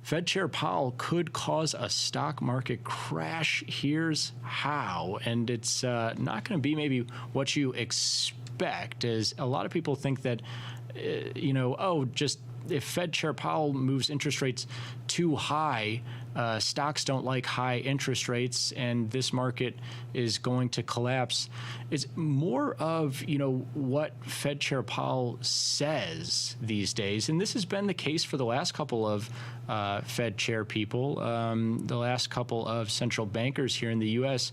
Fed Chair Powell could cause a stock market crash. Here's how. And it's not going to be maybe what you expect, as a lot of people think that, just if Fed Chair Powell moves interest rates too high, stocks don't like high interest rates, and this market is going to collapse. It's more of, what Fed Chair Powell says these days, and this has been the case for the last couple of Fed Chair people, the last couple of central bankers here in the U.S.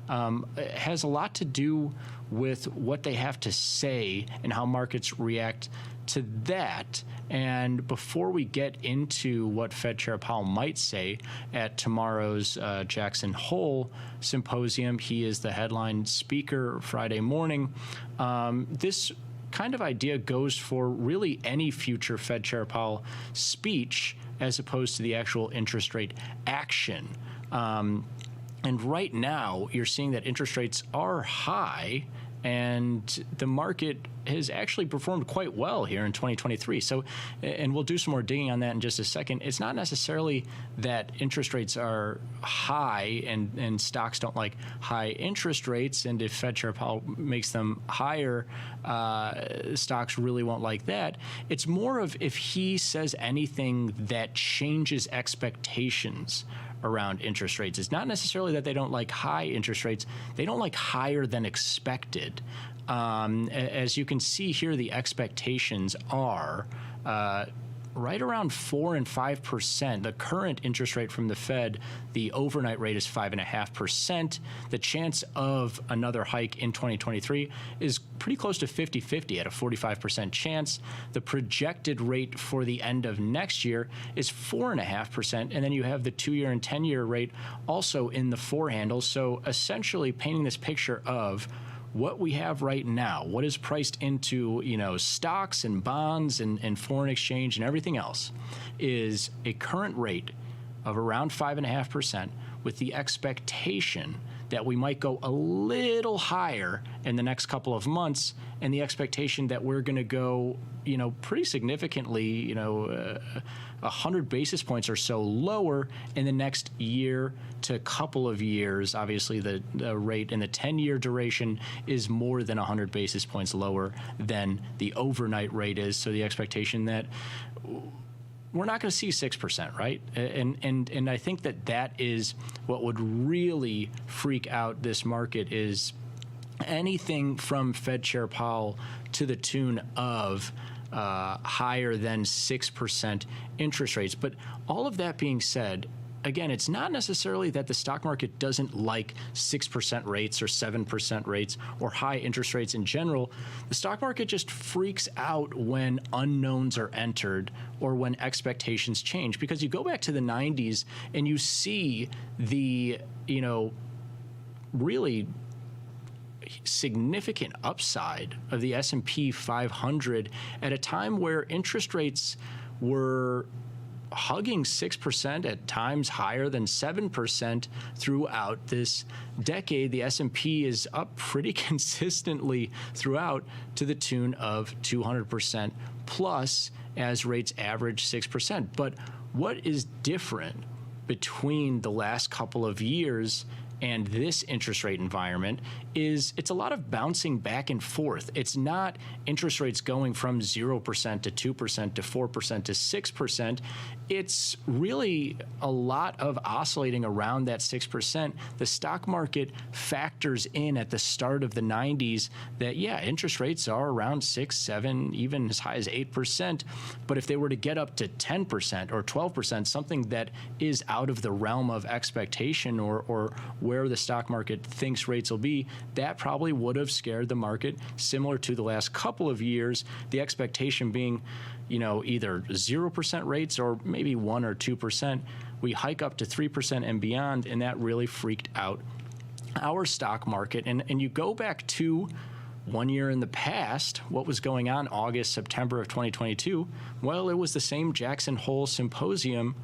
It has a lot to do with what they have to say and how markets react to that. And before we get into what Fed Chair Powell might say at tomorrow's Jackson Hole Symposium, he is the headline speaker Friday morning. This kind of idea goes for really any future Fed Chair Powell speech as opposed to the actual interest rate action. And right now, you're seeing that interest rates are high, and the market has actually performed quite well here in 2023. So, and we'll do some more digging on that in just a second. It's not necessarily that interest rates are high and stocks don't like high interest rates, and if Fed Chair Powell makes them higher, stocks really won't like that. It's more of if he says anything that changes expectations around interest rates. It's not necessarily that they don't like high interest rates. They don't like higher than expected. As you can see here, the expectations are right around 4 and 5%. The current interest rate from the Fed, the overnight rate is 5.5%. The chance of another hike in 2023 is pretty close to 50-50 at a 45% chance. The projected rate for the end of next year is 4.5%. And then you have the 2-year and 10-year rate also in the 4 handles. So essentially painting this picture of what we have right now, what is priced into, stocks and bonds and foreign exchange and everything else, is a current rate of around 5.5% with the expectation that we might go a little higher in the next couple of months, and the expectation that we're going to go, pretty significantly, 100 basis points or so lower in the next year to couple of years. Obviously, the rate in the 10-year duration is more than 100 basis points lower than the overnight rate is. So the expectation that we're not going to see 6%, right? And I think that is what would really freak out this market, is anything from Fed Chair Powell to the tune of higher than 6% interest rates. But all of that being said, again, it's not necessarily that the stock market doesn't like 6% rates or 7% rates or high interest rates in general. The stock market just freaks out when unknowns are entered or when expectations change, because you go back to the 90s and you see the, really significant upside of the S&P 500 at a time where interest rates were hugging 6%, at times higher than 7% throughout this decade. The S&P is up pretty consistently throughout to the tune of 200% plus as rates average 6%. But what is different between the last couple of years and this interest rate environment is it's a lot of bouncing back and forth. It's not interest rates going from 0% to 2% to 4% to 6%. It's really a lot of oscillating around that 6%. The stock market factors in at the start of the 90s that, interest rates are around 6, 7, even as high as 8%. But if they were to get up to 10% or 12%, something that is out of the realm of expectation or where the stock market thinks rates will be, that probably would have scared the market, similar to the last couple of years, the expectation being, either 0% rates or maybe 1 or 2%. We hike up to 3% and beyond, and that really freaked out our stock market. And you go back to 1 year in the past, what was going on August, September of 2022? Well, it was the same Jackson Hole Symposium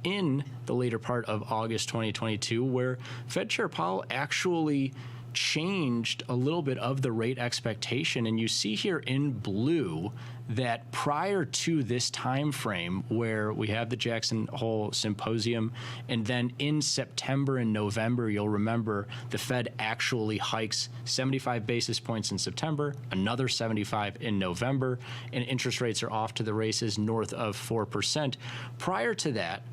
in the later part of August 2022, where Fed Chair Powell actually changed a little bit of the rate expectation. And you see here in blue that prior to this time frame where we have the Jackson Hole Symposium, and then in September and November, you'll remember the Fed actually hikes 75 basis points in September, another 75 in November, and interest rates are off to the races north of 4%. Prior to that,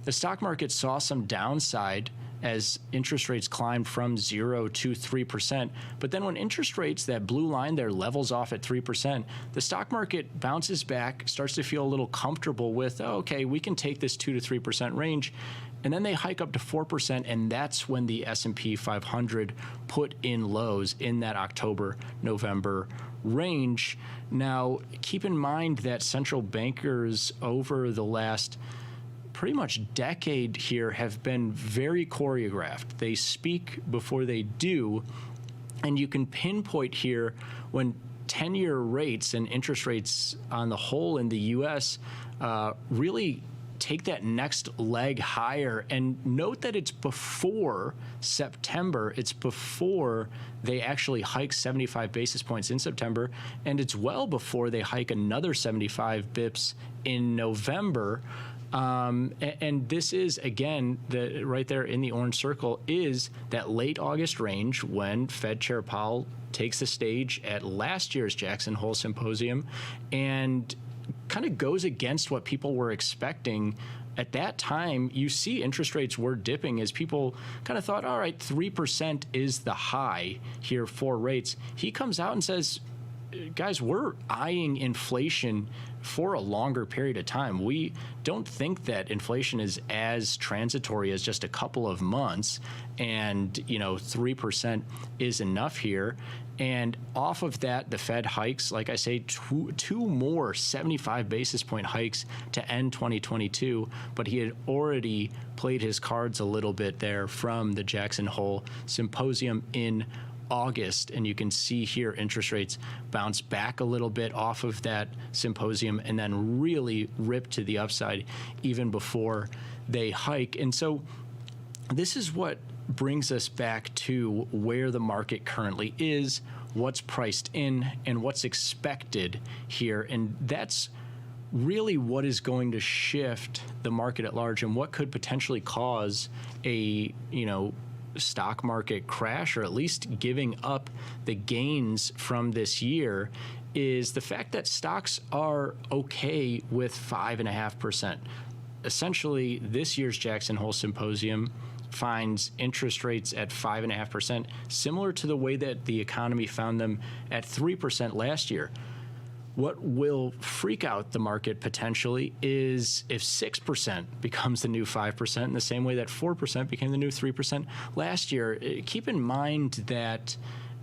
the stock market saw some downside as interest rates climbed from 0 to 3%. But then when interest rates, that blue line there, levels off at 3%, the stock market bounces back, starts to feel a little comfortable with, oh, okay, we can take this 2 to 3% range. And then they hike up to 4%, and that's when the S&P 500 put in lows in that October, November range. Now, keep in mind that central bankers over the last pretty much decade here have been very choreographed. They speak before they do, and you can pinpoint here when 10-year rates and interest rates on the whole in the U.S. Really take that next leg higher. And note that it's before September. It's before they actually hike 75 basis points in September, and it's well before they hike another 75 bips in November. And this is, again, right there in the orange circle is that late August range when Fed Chair Powell takes the stage at last year's Jackson Hole Symposium and kind of goes against what people were expecting. At that time, you see interest rates were dipping as people kind of thought, all right, 3% is the high here for rates. He comes out and says, guys, we're eyeing inflation for a longer period of time. We don't think that inflation is as transitory as just a couple of months, and 3% is enough here. And off of that, the Fed hikes, like I say, two more 75 basis point hikes to end 2022. But he had already played his cards a little bit there from the Jackson Hole Symposium in August, and you can see here interest rates bounce back a little bit off of that symposium and then really rip to the upside even before they hike. And so this is what brings us back to where the market currently is, what's priced in, and what's expected here. And that's really what is going to shift the market at large and what could potentially cause a, stock market crash, or at least giving up the gains from this year, is the fact that stocks are okay with 5.5%. Essentially, this year's Jackson Hole Symposium finds interest rates at 5.5%, similar to the way that the economy found them at 3% last year. What will freak out the market potentially is if 6% becomes the new 5%, in the same way that 4% became the new 3% last year. Keep in mind that,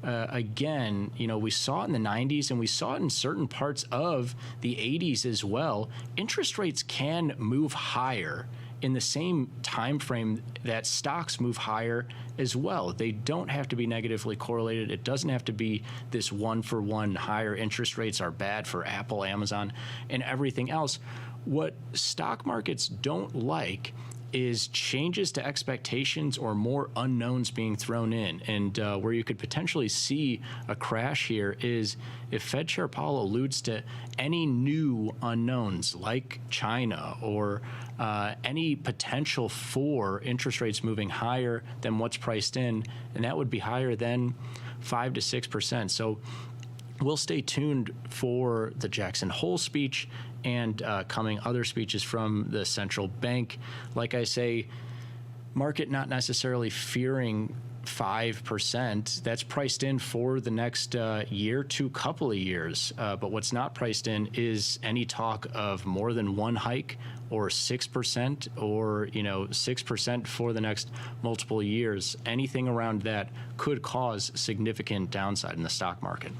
again, we saw it in the 90s and we saw it in certain parts of the 80s as well. Interest rates can move higher in the same time frame that stocks move higher as well. They don't have to be negatively correlated. It doesn't have to be this one-for-one higher interest rates are bad for Apple, Amazon, and everything else. What stock markets don't like is changes to expectations or more unknowns being thrown in. And where you could potentially see a crash here is if Fed Chair Powell alludes to any new unknowns like China or any potential for interest rates moving higher than what's priced in, and that would be higher than 5 to 6%. So we'll stay tuned for the Jackson Hole speech and coming other speeches from the central bank. Like I say, market not necessarily fearing 5%. That's priced in for the next year to couple of years. But what's not priced in is any talk of more than one hike or 6% or 6% for the next multiple years. Anything around that could cause significant downside in the stock market.